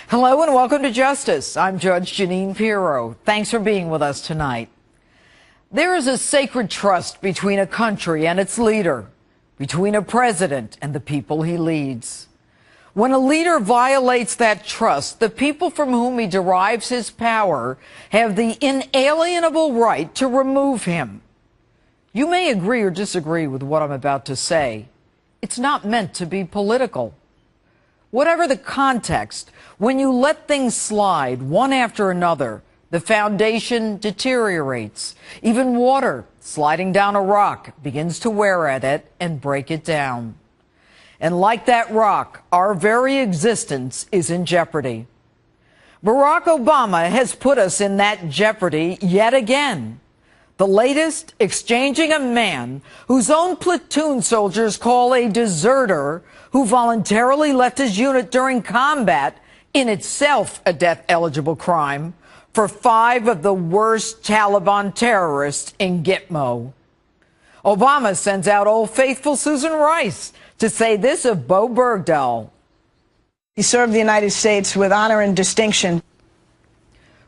Hello and welcome to Justice. I'm Judge Jeanine. Thanks for being with us tonight. There is a sacred trust between a country and its leader, between a president and the people he leads. When a leader violates that trust, the people from whom he derives his power have the inalienable right to remove him. You may agree or disagree with what I'm about to say. It's not meant to be political. Whatever the context, when you let things slide one after another, the foundation deteriorates. Even water sliding down a rock begins to wear at it and break it down. And like that rock, our very existence is in jeopardy. Barack Obama has put us in that jeopardy yet again. The latest, exchanging a man whose own platoon soldiers call a deserter, who voluntarily left his unit during combat, in itself a death-eligible crime, for 5 of the worst Taliban terrorists in Gitmo. Obama sends out Old Faithful Susan Rice to say this of Bo Bergdahl. He served the United States with honor and distinction.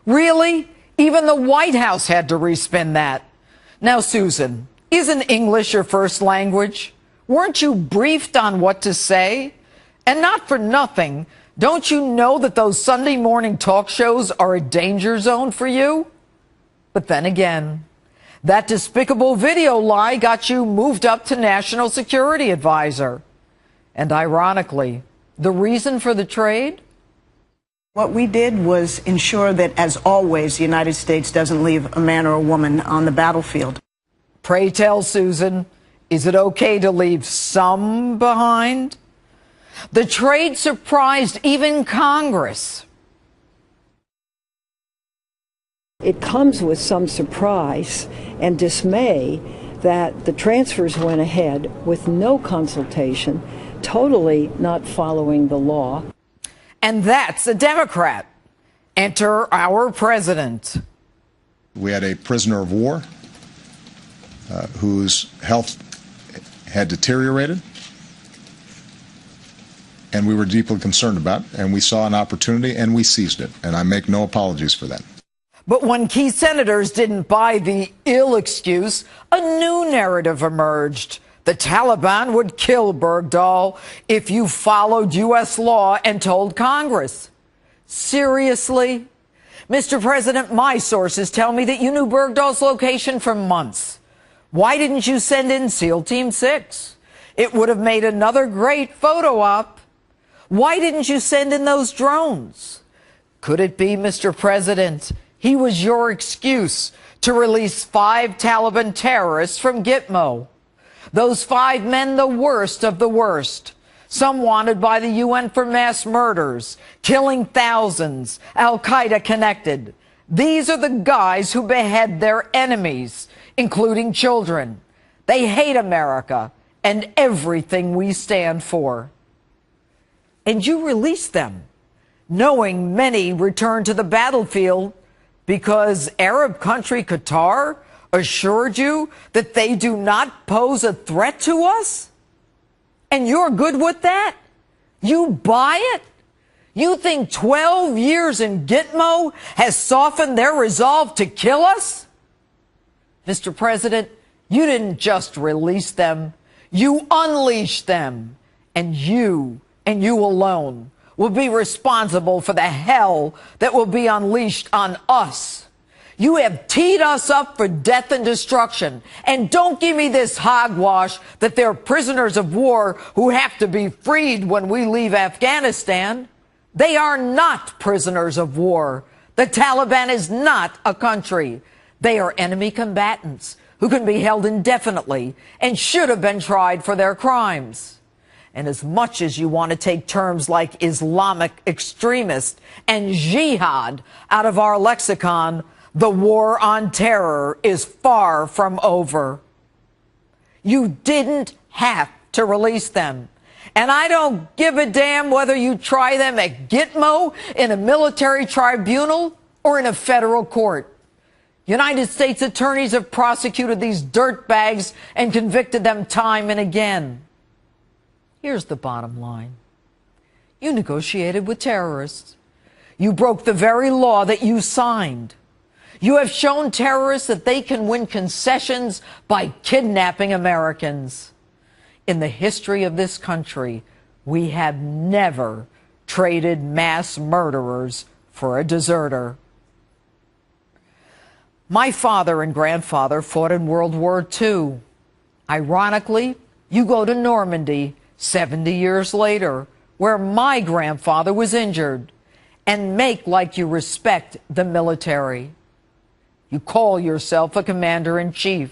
Really? Even the White House had to respin that. Now, Susan, isn't English your first language? Weren't you briefed on what to say? And not for nothing, don't you know that those Sunday morning talk shows are a danger zone for you? But then again, that despicable video lie got you moved up to National Security Advisor. And ironically, the reason for the trade? What we did was ensure that, as always, the United States doesn't leave a man or a woman on the battlefield. Pray tell, Susan, is it okay to leave some behind? The trade surprised even Congress. It comes with some surprise and dismay that the transfers went ahead with no consultation, totally not following the law. And that's a Democrat. Enter our president. We had a prisoner of war whose health had deteriorated, and we were deeply concerned about, and we saw an opportunity and we seized it, and I make no apologies for that. But when key senators didn't buy the ill excuse, a new narrative emerged. The Taliban would kill Bergdahl if you followed U.S. law and told Congress. Seriously? Mr. President, my sources tell me that you knew Bergdahl's location for months. Why didn't you send in SEAL Team 6? It would have made another great photo op. Why didn't you send in those drones? Could it be, Mr. President, he was your excuse to release 5 Taliban terrorists from Gitmo? Those 5 men, the worst of the worst. Some wanted by the UN for mass murders, killing thousands, Al-Qaeda connected. These are the guys who behead their enemies, including children. They hate America and everything we stand for. And you released them, knowing many returned to the battlefield because Arab country Qatar assured you that they do not pose a threat to us? And you're good with that? You buy it? You think 12 years in Gitmo has softened their resolve to kill us? Mr. President, you didn't just release them. You unleashed them. And you alone will be responsible for the hell that will be unleashed on us. You have teed us up for death and destruction. And don't give me this hogwash that they're prisoners of war who have to be freed when we leave Afghanistan. They are not prisoners of war. The Taliban is not a country. They are enemy combatants who can be held indefinitely and should have been tried for their crimes. And as much as you want to take terms like Islamic extremist and jihad out of our lexicon, the war on terror is far from over. You didn't have to release them. And I don't give a damn whether you try them at Gitmo, in a military tribunal, or in a federal court. United States attorneys have prosecuted these dirtbags and convicted them time and again. Here's the bottom line. You negotiated with terrorists. You broke the very law that you signed. You have shown terrorists that they can win concessions by kidnapping Americans. In the history of this country, we have never traded mass murderers for a deserter. My father and grandfather fought in World War II. Ironically, you go to Normandy 70 years later, where my grandfather was injured, and make like you respect the military. You call yourself a commander-in-chief.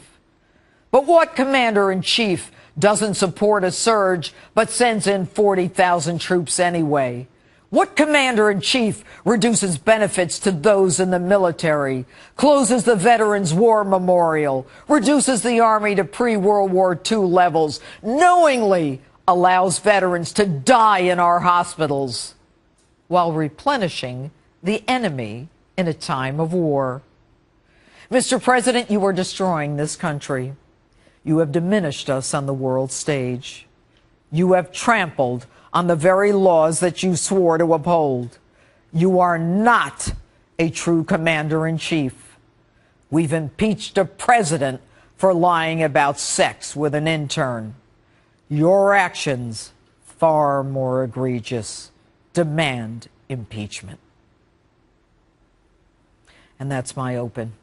But what commander-in-chief doesn't support a surge but sends in 40,000 troops anyway? What commander-in-chief reduces benefits to those in the military, closes the Veterans War Memorial, reduces the Army to pre-World War II levels, knowingly allows veterans to die in our hospitals, while replenishing the enemy in a time of war? Mr. President, you are destroying this country. You have diminished us on the world stage. You have trampled on the very laws that you swore to uphold. You are not a true commander-in-chief. We've impeached a president for lying about sex with an intern. Your actions, far more egregious, demand impeachment. And that's my open.